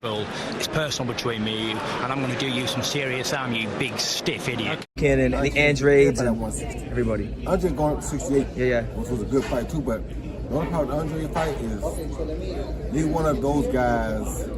Well, it's personal between me and you, and I'm going to do you some serious harm, you big stiff idiot. Cannon and the Andrades and everybody. Andre going up to 68, Yeah. which was a good fight too, but the only part of the Andre fight is he's one of those guys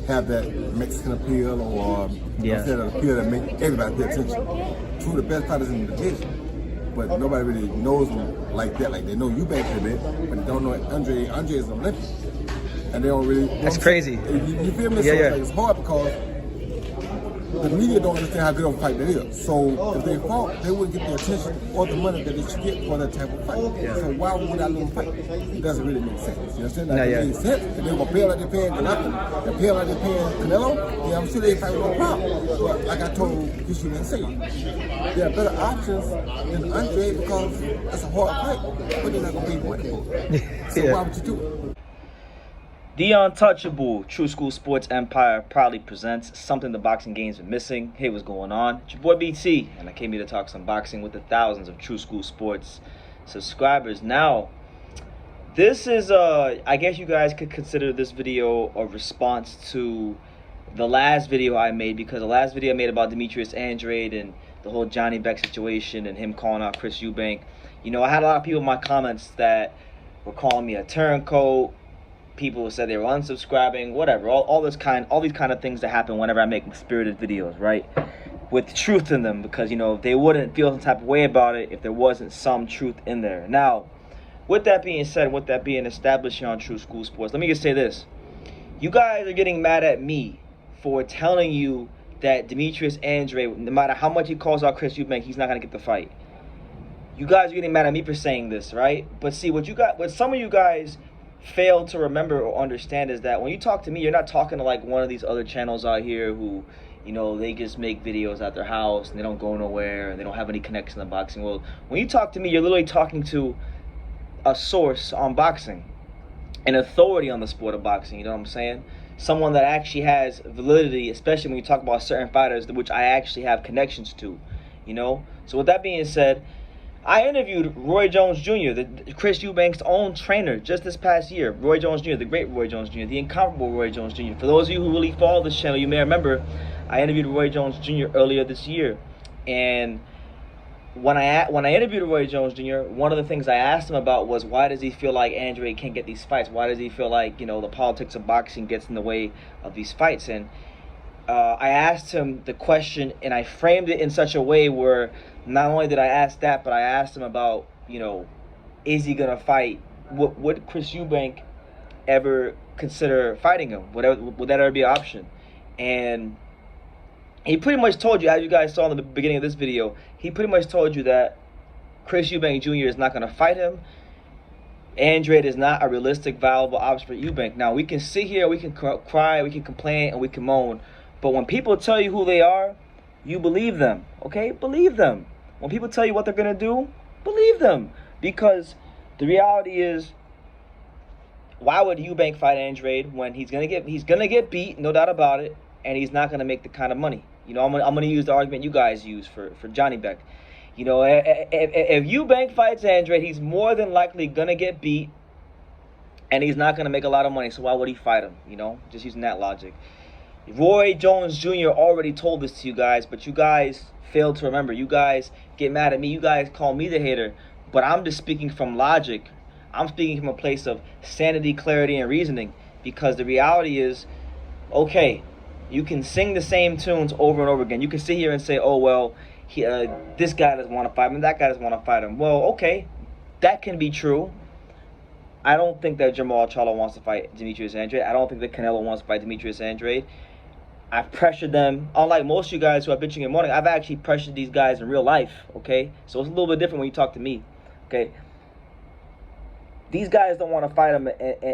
have that Mexican appeal or an appeal that make everybody pay attention. Two of the best fighters in the division, but nobody really knows him like that. Like they know Eubank a bit, but they don't know Andre. Andre is an Olympian. And they don't really. That's crazy. You feel me? So like, it's hard because the media don't understand how good of a fight that is. So if they fought, they wouldn't get the attention or the money that they should get for that type of fight. So why would I let them fight? It doesn't really make sense. You understand? Like, it makes sense. If they were pay like they're paying Golovkin, they pay like they're paying Canelo, I'm sure they fight with no problem. But like I told Chris Eubank Jr, there are better options than Andre because it's a hard fight, but they're not going to pay money for it. So why would you do it? The Untouchable True School Sports Empire proudly presents something the boxing game's been missing. Hey, what's going on? It's your boy BT, and I came here to talk some boxing with the thousands of True School Sports subscribers. Now, this is, I guess you guys could consider this video a response to the last video I made, because the last video I made about Demetrius Andrade and the whole Johnny Beck situation and him calling out Chris Eubank. You know, I had a lot of people in my comments that were calling me a turncoat. People said they were unsubscribing, whatever, all these kind of things that happen whenever I make spirited videos, right? With truth in them, because, you know, they wouldn't feel some type of way about it if there wasn't some truth in there. Now, with that being said, with that being established here on True School Sports, let me just say this. You guys are getting mad at me for telling you that Demetrius Andrade, no matter how much he calls out Chris Eubank, he's not going to get the fight. You guys are getting mad at me for saying this, right? But see, what some of you guys fail to remember or understand is that when you talk to me, you're not talking to like one of these other channels out here who, you know, they just make videos at their house and they don't go nowhere and they don't have any connection in the boxing world. When you talk to me, you're literally talking to a source on boxing, an authority on the sport of boxing, you know what I'm saying? Someone that actually has validity, especially when you talk about certain fighters, which I actually have connections to, you know? So with that being said, I interviewed Roy Jones Jr., Chris Eubank's own trainer, just this past year. Roy Jones Jr., the great Roy Jones Jr., the incomparable Roy Jones Jr. For those of you who really follow this channel, you may remember I interviewed Roy Jones Jr. earlier this year. And when I interviewed Roy Jones Jr., one of the things I asked him about was, why does he feel like Andrade can't get these fights? Why does he feel like, you know, the politics of boxing gets in the way of these fights? And I asked him the question, and I framed it in such a way where not only did I ask that, but I asked him about, you know, is he going to fight? Would Chris Eubank ever consider fighting him? Would that ever be an option? And he pretty much told you, as you guys saw in the beginning of this video, he pretty much told you that Chris Eubank Jr. is not going to fight him. Andrade is not a realistic, viable option for Eubank. Now, we can sit here, we can cry, we can complain, and we can moan. But when people tell you who they are, you believe them, okay? Believe them. When people tell you what they're going to do, believe them. Because the reality is, why would Eubank fight Andrade when he's going to get beat, no doubt about it, and he's not going to make the kind of money? You know, I'm going to use the argument you guys use for Johnny Beck. You know, if Eubank fights Andrade, he's more than likely going to get beat, and he's not going to make a lot of money, so why would he fight him? You know, just using that logic. Roy Jones Jr. already told this to you guys, but you guys fail to remember. You guys get mad at me. You guys call me the hater, but I'm just speaking from logic. I'm speaking from a place of sanity, clarity, and reasoning, because the reality is, okay, you can sing the same tunes over and over again. You can sit here and say, oh, well, this guy doesn't want to fight him, that guy doesn't want to fight him. Well, okay, that can be true. I don't think that Jamal Charlo wants to fight Demetrius Andrade. I don't think that Canelo wants to fight Demetrius Andrade. I've pressured them. Unlike most of you guys who are bitching in the morning, I've actually pressured these guys in real life, okay? So it's a little bit different when you talk to me, okay? These guys don't want to fight them,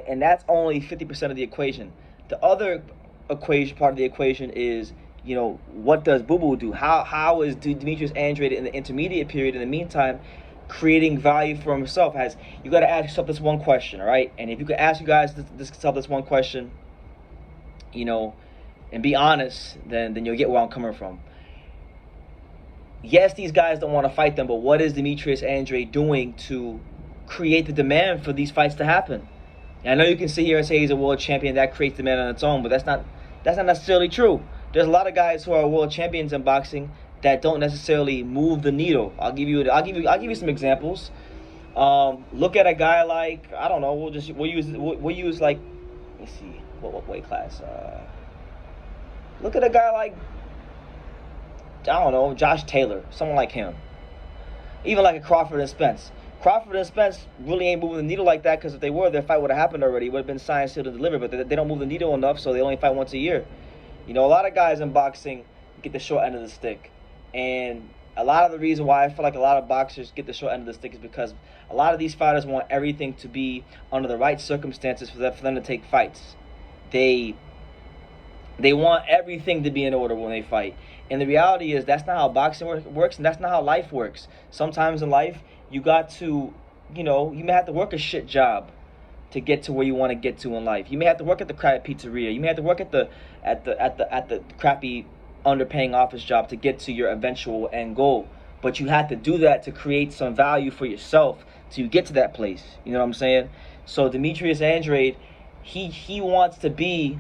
and that's only 50% of the equation. The other part of the equation is, you know, what does Boo Boo do? How is Demetrius Andrade in the intermediate period, in the meantime, creating value for himself? You got to ask yourself this one question, all right? And if you could ask you guys this one question, you know, and be honest, then you'll get where I'm coming from. Yes, these guys don't want to fight them, but what is Demetrius Andrade doing to create the demand for these fights to happen? And I know you can sit here and say he's a world champion, that creates the man on its own, but that's not necessarily true. There's a lot of guys who are world champions in boxing that don't necessarily move the needle. I'll give you some examples. Look at a guy like, I don't know, we'll use like, let me see, what weight class? Look at a guy like, I don't know, Josh Taylor, someone like him. Even like a Crawford and Spence. Crawford and Spence really ain't moving the needle like that, because if they were, their fight would have happened already. It would have been signed, sealed, and delivered, but they don't move the needle enough, so they only fight once a year. You know, a lot of guys in boxing get the short end of the stick. And a lot of the reason why I feel like a lot of boxers get the short end of the stick is because a lot of these fighters want everything to be under the right circumstances for them to take fights. They want everything to be in order when they fight. And the reality is that's not how boxing works, and that's not how life works. Sometimes in life, you got to, you may have to work a shit job to get to where you want to get to in life. You may have to work at the crappy pizzeria. You may have to work at the crappy underpaying office job to get to your eventual end goal. But you have to do that to create some value for yourself till you get to that place. You know what I'm saying? So Demetrius Andrade, he wants the big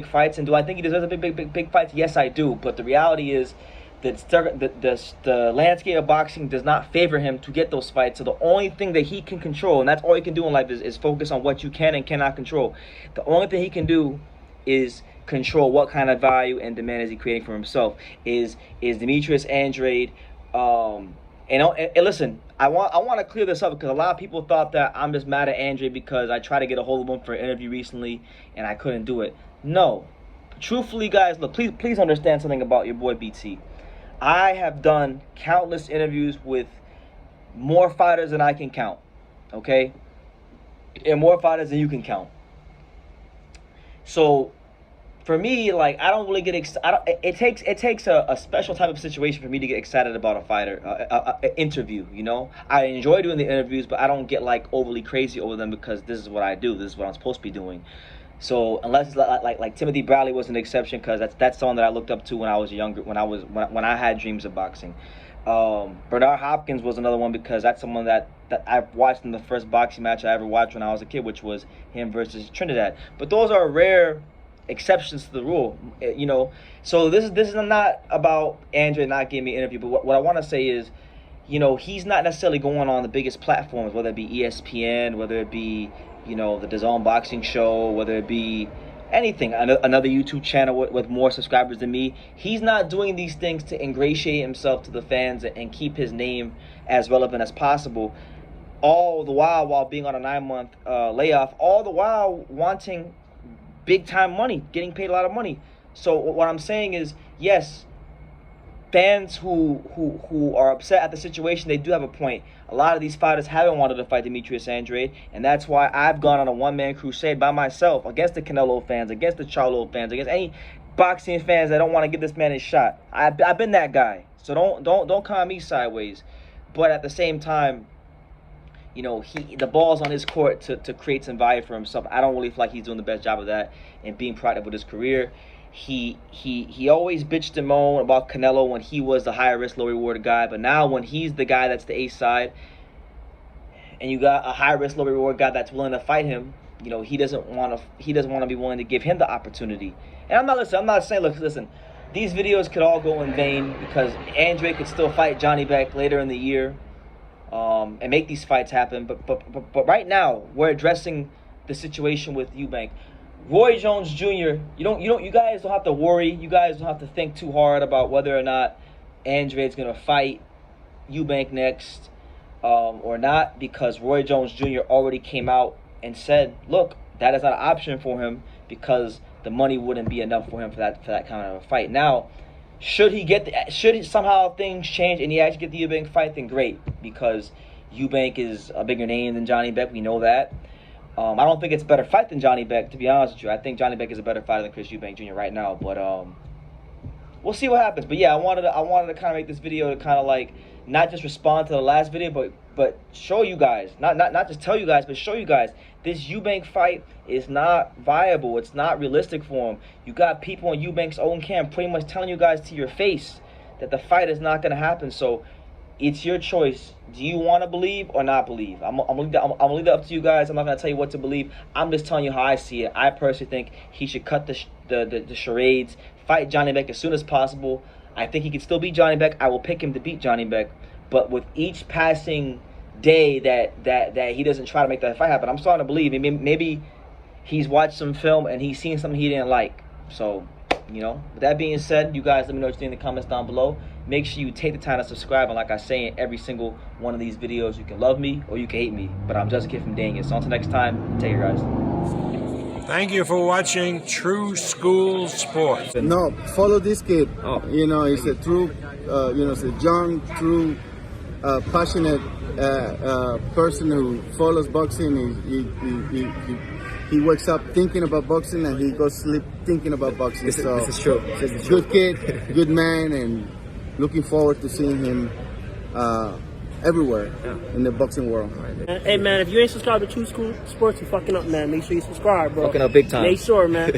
fights. And do I think he deserves the big fights? Yes, I do. But the reality is that the landscape of boxing does not favor him to get those fights. So the only thing that he can control, and that's all he can do in life, is focus on what you can and cannot control. The only thing he can do is control what kind of value and demand is he creating for himself. Is Demetrius Andrade, and listen, I want to clear this up, because a lot of people thought that I'm just mad at Andrade because I tried to get a hold of him for an interview recently and I couldn't do it. No, truthfully, guys, look, please understand something about your boy BT. I have done countless interviews with more fighters than I can count, okay? And more fighters than you can count. So for me, like, I don't really get excited. It takes a special type of situation for me to get excited about a fighter, an interview, you know? I enjoy doing the interviews, but I don't get, like, overly crazy over them because this is what I do. This is what I'm supposed to be doing. So unless it's like Timothy Bradley was an exception, because that's someone that I looked up to when I was younger, when I had dreams of boxing. Bernard Hopkins was another one, because that's someone that I watched in the first boxing match I ever watched when I was a kid, which was him versus Trinidad. But those are rare exceptions to the rule, you know. So this is not about Andre not giving me an interview, but what I want to say is, you know, he's not necessarily going on the biggest platforms, whether it be ESPN, whether it be, you know, the DAZN boxing show, whether it be anything, another YouTube channel with more subscribers than me. He's not doing these things to ingratiate himself to the fans and keep his name as relevant as possible, all the while being on a 9-month layoff, all the while wanting big time money, getting paid a lot of money. So what I'm saying is, yes, fans who are upset at the situation, they do have a point. A lot of these fighters haven't wanted to fight Demetrius Andrade, and that's why I've gone on a one-man crusade by myself against the Canelo fans, against the Charlo fans, against any boxing fans that don't want to give this man a shot. I've been that guy, so don't come at me sideways. But at the same time, you know, the ball's on his court to create some value for himself. I don't really feel like he's doing the best job of that and being productive with his career. He always bitched and moaned about Canelo when he was the higher risk, low reward guy. But now when he's the guy that's the ace side, and you got a high risk, low reward guy that's willing to fight him, you know, he doesn't want to be willing to give him the opportunity. And I'm not saying, listen, these videos could all go in vain, because Andre could still fight Johnny Beck later in the year, and make these fights happen. But right now we're addressing the situation with Eubank. Roy Jones Jr., you guys don't have to worry. You guys don't have to think too hard about whether or not Andrade's gonna fight Eubank next, or not, because Roy Jones Jr. already came out and said, look, that is not an option for him, because the money wouldn't be enough for him for that kind of a fight. Now, should somehow things change and he actually get the Eubank fight, then great, because Eubank is a bigger name than Johnny Beck. We know that. I don't think it's a better fight than Johnny Beck, to be honest with you. I think Johnny Beck is a better fighter than Chris Eubank Jr. right now, but we'll see what happens. But yeah, I wanted to kind of make this video to kind of like not just respond to the last video, but show you guys, not just tell you guys, but show you guys this Eubank fight is not viable. It's not realistic for him. You got people on Eubank's own camp pretty much telling you guys to your face that the fight is not going to happen. So it's your choice. Do you want to believe or not believe? I'm gonna leave that up to you guys. I'm not gonna tell you what to believe. I'm just telling you how I see it. I personally think he should cut the charades, fight Johnny Beck as soon as possible. I think he can still beat Johnny Beck. I will pick him to beat Johnny Beck. But with each passing day that he doesn't try to make that fight happen, I'm starting to believe maybe he's watched some film and he's seen something he didn't like. So, you know, with that being said, you guys let me know what you think in the comments down below. Make sure you take the time to subscribe. And like I say in every single one of these videos, you can love me or you can hate me. But I'm just a kid from Daniel. So until next time, take care, guys. Thank you for watching True School Sports. No, follow this kid. Oh. You know, he's a true, he's a young, true, passionate person who follows boxing. He wakes up thinking about boxing and he goes to sleep thinking about boxing. This is true. Good kid, good man, and looking forward to seeing him everywhere in the boxing world. Hey man, if you ain't subscribed to True School Sports, you fucking up, man. Make sure you subscribe, bro. Fucking up big time. Make sure, man.